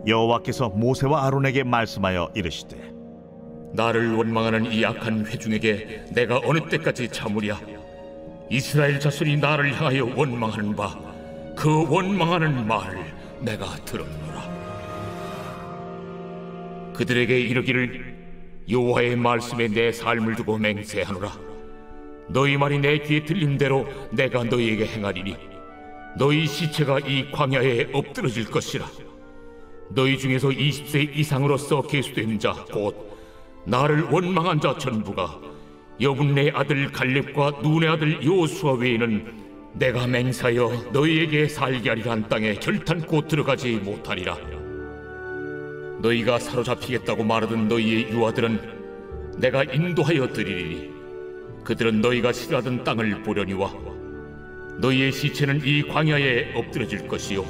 여호와께서 모세와 아론에게 말씀하여 이르시되 나를 원망하는 이 악한 회중에게 내가 어느 때까지 참으랴. 이스라엘 자손이 나를 향하여 원망하는 바 그 원망하는 말을 내가 들었노라. 그들에게 이르기를 여호와의 말씀에 내 삶을 두고 맹세하노라. 너희 말이 내 귀에 들린 대로 내가 너희에게 행하리니 너희 시체가 이 광야에 엎드러질 것이라. 너희 중에서 20세 이상으로서 계수된 자 곧 나를 원망한 자 전부가 여분네 아들 갈렙과 눈의 아들 여호수아 외에는 내가 맹세하여 너희에게 살게 하리라 한 땅에 결탄코 들어가지 못하리라. 너희가 사로잡히겠다고 말하던 너희의 유아들은 내가 인도하여 드리리니 그들은 너희가 싫어하던 땅을 보려니와 너희의 시체는 이 광야에 엎드러질 것이요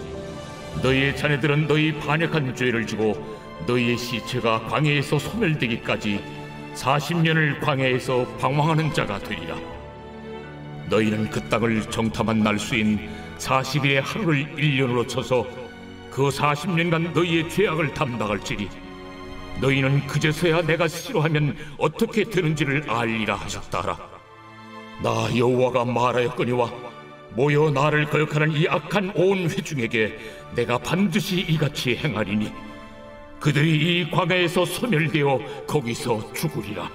너희의 자녀들은 너희 반역한 죄를 지고 너희의 시체가 광야에서 소멸되기까지 40년을 광야에서 방황하는 자가 되리라. 너희는 그 땅을 정탐한 날수인 40일의 하루를 1년으로 쳐서 그 40년간 너희의 죄악을 담당할지니 너희는 그제서야 내가 싫어하면 어떻게 되는지를 알리라 하셨다라. 나 여호와가 말하였거니와 모여 나를 거역하는 이 악한 온 회중에게 내가 반드시 이같이 행하리니 그들이 이 광야에서 소멸되어 거기서 죽으리라.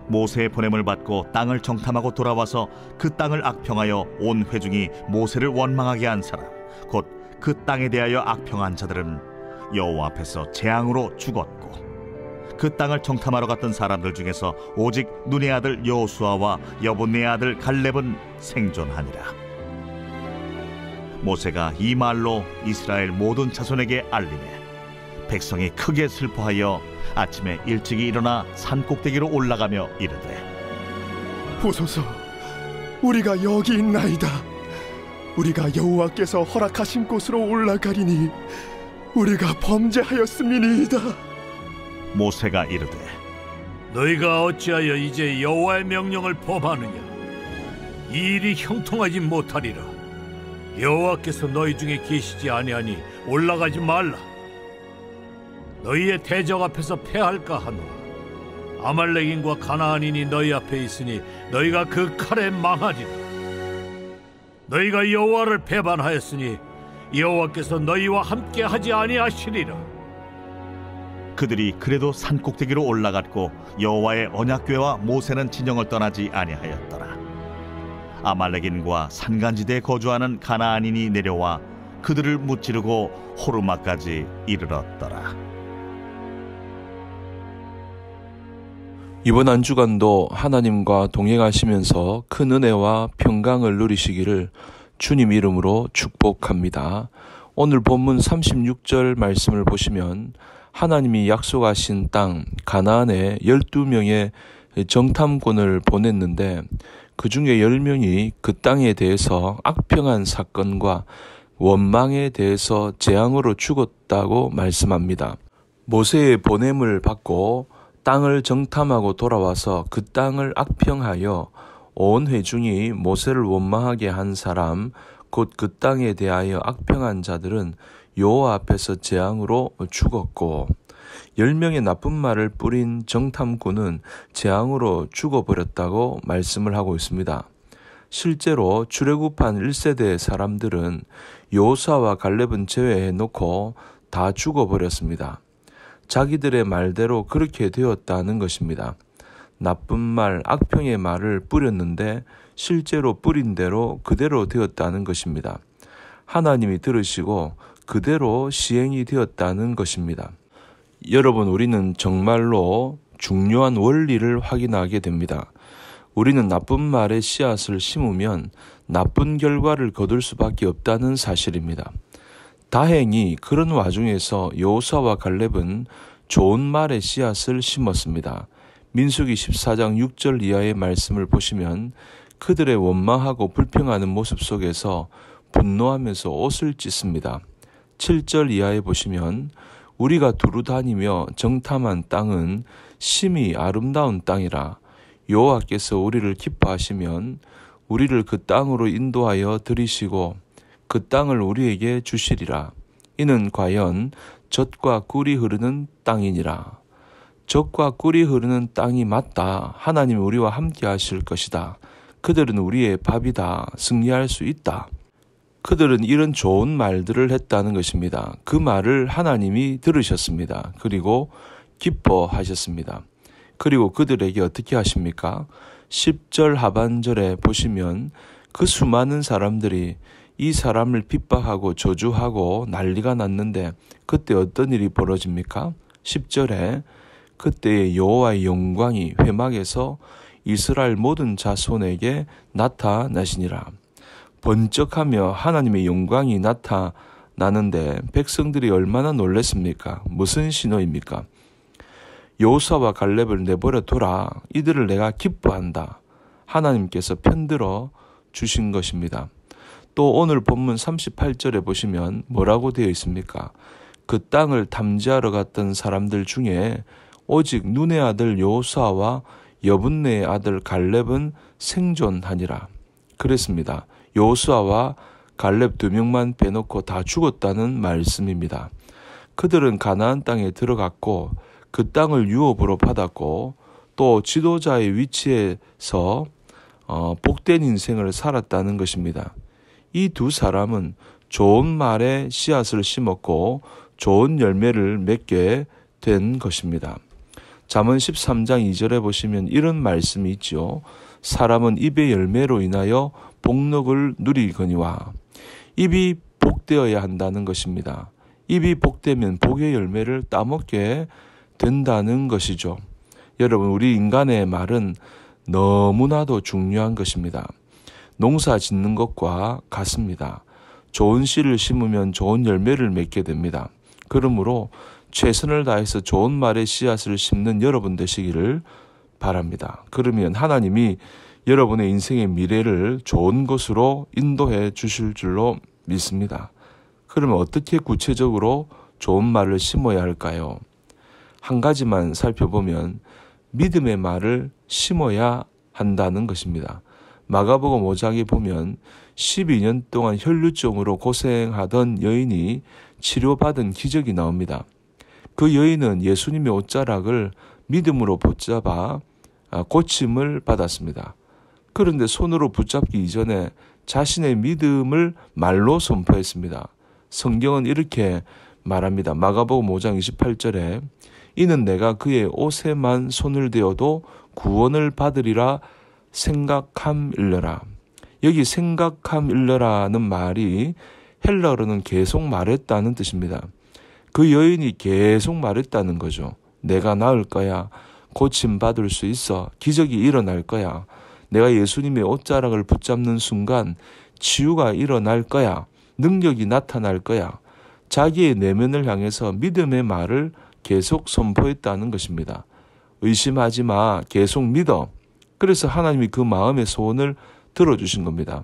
모세의 보냄을 받고 땅을 정탐하고 돌아와서 그 땅을 악평하여 온 회중이 모세를 원망하게 한 사람 곧 그 땅에 대하여 악평한 자들은 여호와 앞에서 재앙으로 죽었고 그 땅을 정탐하러 갔던 사람들 중에서 오직 눈의 아들 여호수아와 여분네 아들 갈렙은 생존하니라. 모세가 이 말로 이스라엘 모든 자손에게 알리매 백성이 크게 슬퍼하여 아침에 일찍이 일어나 산 꼭대기로 올라가며 이르되 보소서, 우리가 여기 있나이다. 우리가 여호와께서 허락하신 곳으로 올라가리니 우리가 범죄하였음이니이다. 모세가 이르되 너희가 어찌하여 이제 여호와의 명령을 범하느냐? 이 일이 형통하지 못하리라. 여호와께서 너희 중에 계시지 아니하니 올라가지 말라. 너희의 대적 앞에서 패할까 하노라. 아말렉인과 가나안인이 너희 앞에 있으니 너희가 그 칼에 망하리라. 너희가 여호와를 배반하였으니 여호와께서 너희와 함께 하지 아니하시리라. 그들이 그래도 산 꼭대기로 올라갔고 여호와의 언약궤와 모세는 진영을 떠나지 아니하였더라. 아말렉인과 산간지대에 거주하는 가나안인이 내려와 그들을 무찌르고 호르마까지 이르렀더라. 이번 한 주간도 하나님과 동행하시면서 큰 은혜와 평강을 누리시기를 주님 이름으로 축복합니다. 오늘 본문 36절 말씀을 보시면 하나님이 약속하신 땅 가나안에 12명의 정탐꾼을 보냈는데 그 중에 10명이 그 땅에 대해서 악평한 사건과 원망에 대해서 재앙으로 죽었다고 말씀합니다. 모세의 보냄을 받고 땅을 정탐하고 돌아와서 그 땅을 악평하여 온 회중이 모세를 원망하게 한 사람 곧 그 땅에 대하여 악평한 자들은 여호와 앞에서 재앙으로 죽었고 10명의 나쁜 말을 뿌린 정탐꾼은 재앙으로 죽어버렸다고 말씀을 하고 있습니다. 실제로 출애굽한 1세대 사람들은 여호수아와 갈렙은 제외해 놓고 다 죽어버렸습니다. 자기들의 말대로 그렇게 되었다는 것입니다. 나쁜 말, 악평의 말을 뿌렸는데 실제로 뿌린 대로 그대로 되었다는 것입니다. 하나님이 들으시고 그대로 시행이 되었다는 것입니다. 여러분, 우리는 정말로 중요한 원리를 확인하게 됩니다. 우리는 나쁜 말의 씨앗을 심으면 나쁜 결과를 거둘 수밖에 없다는 사실입니다. 다행히 그런 와중에서 여호수아와 갈렙은 좋은 말의 씨앗을 심었습니다. 민수기 14장 6절 이하의 말씀을 보시면 그들의 원망하고 불평하는 모습 속에서 분노하면서 옷을 찢습니다. 7절 이하에 보시면 우리가 두루 다니며 정탐한 땅은 심히 아름다운 땅이라 여호와께서 우리를 기뻐하시면 우리를 그 땅으로 인도하여 들이시고 그 땅을 우리에게 주시리라. 이는 과연 젖과 꿀이 흐르는 땅이니라. 젖과 꿀이 흐르는 땅이 맞다. 하나님이 우리와 함께 하실 것이다. 그들은 우리의 밥이다. 승리할 수 있다. 그들은 이런 좋은 말들을 했다는 것입니다. 그 말을 하나님이 들으셨습니다. 그리고 기뻐하셨습니다. 그리고 그들에게 어떻게 하십니까? 10절 하반절에 보시면 그 수많은 사람들이 이 사람을 핍박하고 저주하고 난리가 났는데 그때 어떤 일이 벌어집니까? 10절에 그때의 여호와의 영광이 회막에서 이스라엘 모든 자손에게 나타나시니라. 번쩍하며 하나님의 영광이 나타나는데 백성들이 얼마나 놀랐습니까? 무슨 신호입니까? 여호수아와 갈렙을 내버려 둬라. 이들을 내가 기뻐한다. 하나님께서 편들어 주신 것입니다. 또 오늘 본문 38절에 보시면 뭐라고 되어 있습니까? 그 땅을 탐지하러 갔던 사람들 중에 오직 눈의 아들 여호수아와 여분네의 아들 갈렙은 생존하니라. 그랬습니다. 여호수아와 갈렙 2명만 빼놓고 다 죽었다는 말씀입니다. 그들은 가나안 땅에 들어갔고 그 땅을 유업으로 받았고 또 지도자의 위치에서 복된 인생을 살았다는 것입니다. 이 두 사람은 좋은 말에 씨앗을 심었고 좋은 열매를 맺게 된 것입니다. 잠언 13장 2절에 보시면 이런 말씀이 있죠. 사람은 입의 열매로 인하여 복록을 누리거니와. 입이 복되어야 한다는 것입니다. 입이 복되면 복의 열매를 따먹게 된다는 것이죠. 여러분, 우리 인간의 말은 너무나도 중요한 것입니다. 농사 짓는 것과 같습니다. 좋은 씨를 심으면 좋은 열매를 맺게 됩니다. 그러므로 최선을 다해서 좋은 말의 씨앗을 심는 여러분 되시기를 바랍니다. 그러면 하나님이 여러분의 인생의 미래를 좋은 것으로 인도해 주실 줄로 믿습니다. 그러면 어떻게 구체적으로 좋은 말을 심어야 할까요? 한 가지만 살펴보면 믿음의 말을 심어야 한다는 것입니다. 마가복음 5장에 보면 12년 동안 혈루증으로 고생하던 여인이 치료받은 기적이 나옵니다. 그 여인은 예수님의 옷자락을 믿음으로 붙잡아 고침을 받았습니다. 그런데 손으로 붙잡기 이전에 자신의 믿음을 말로 선포했습니다. 성경은 이렇게 말합니다. 마가복음 5장 28절에 이는 내가 그의 옷에만 손을 대어도 구원을 받으리라 생각함일러라. 여기 생각함일러라는 말이 헬라어로는 계속 말했다는 뜻입니다. 그 여인이 계속 말했다는 거죠. 내가 나을 거야. 고침받을 수 있어. 기적이 일어날 거야. 내가 예수님의 옷자락을 붙잡는 순간 치유가 일어날 거야. 능력이 나타날 거야. 자기의 내면을 향해서 믿음의 말을 계속 선포했다는 것입니다. 의심하지 마. 계속 믿어. 그래서 하나님이 그 마음의 소원을 들어주신 겁니다.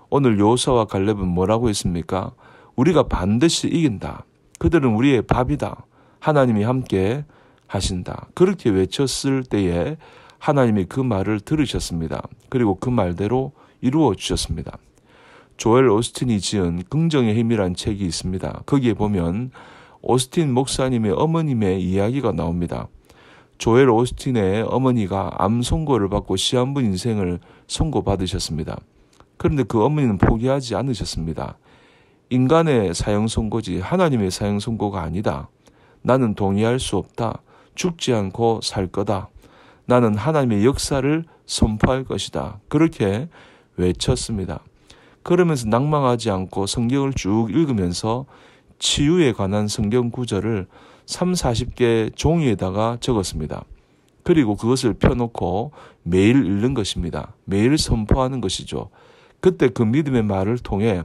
오늘 여호수아와 갈렙은 뭐라고 했습니까? 우리가 반드시 이긴다. 그들은 우리의 밥이다. 하나님이 함께 하신다. 그렇게 외쳤을 때에 하나님이 그 말을 들으셨습니다. 그리고 그 말대로 이루어 주셨습니다. 조엘 오스틴이 지은 긍정의 힘이란 책이 있습니다. 거기에 보면 오스틴 목사님의 어머님의 이야기가 나옵니다. 조엘 오스틴의 어머니가 암 선고를 받고 시한부 인생을 선고받으셨습니다. 그런데 그 어머니는 포기하지 않으셨습니다. 인간의 사형 선고지 하나님의 사형 선고가 아니다. 나는 동의할 수 없다. 죽지 않고 살 거다. 나는 하나님의 역사를 선포할 것이다. 그렇게 외쳤습니다. 그러면서 낭망하지 않고 성경을 쭉 읽으면서 치유에 관한 성경 구절을 30-40개 종이에다가 적었습니다. 그리고 그것을 펴놓고 매일 읽는 것입니다. 매일 선포하는 것이죠. 그때 그 믿음의 말을 통해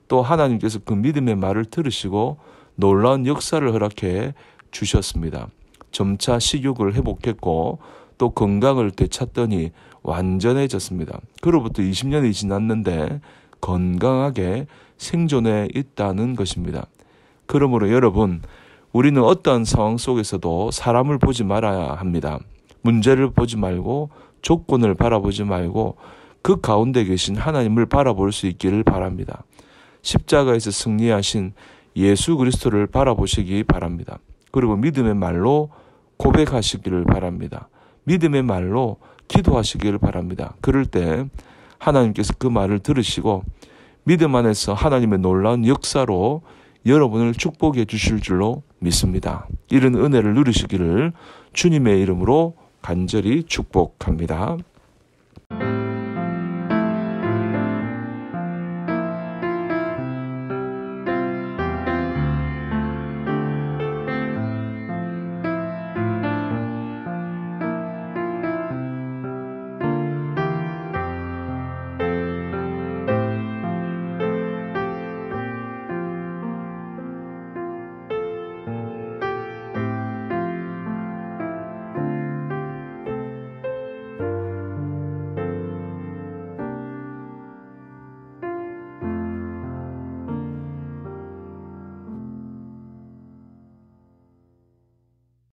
또 하나님께서 그 믿음의 말을 들으시고 놀라운 역사를 허락해 주셨습니다. 점차 식욕을 회복했고 또 건강을 되찾더니 완전해졌습니다. 그로부터 20년이 지났는데 건강하게 생존해 있다는 것입니다. 그러므로 여러분, 우리는 어떠한 상황 속에서도 사람을 보지 말아야 합니다. 문제를 보지 말고 조건을 바라보지 말고 그 가운데 계신 하나님을 바라볼 수 있기를 바랍니다. 십자가에서 승리하신 예수 그리스도를 바라보시기 바랍니다. 그리고 믿음의 말로 고백하시기를 바랍니다. 믿음의 말로 기도하시기를 바랍니다. 그럴 때 하나님께서 그 말을 들으시고 믿음 안에서 하나님의 놀라운 역사로 여러분을 축복해 주실 줄로 믿습니다. 이런 은혜를 누리시기를 주님의 이름으로 간절히 축복합니다.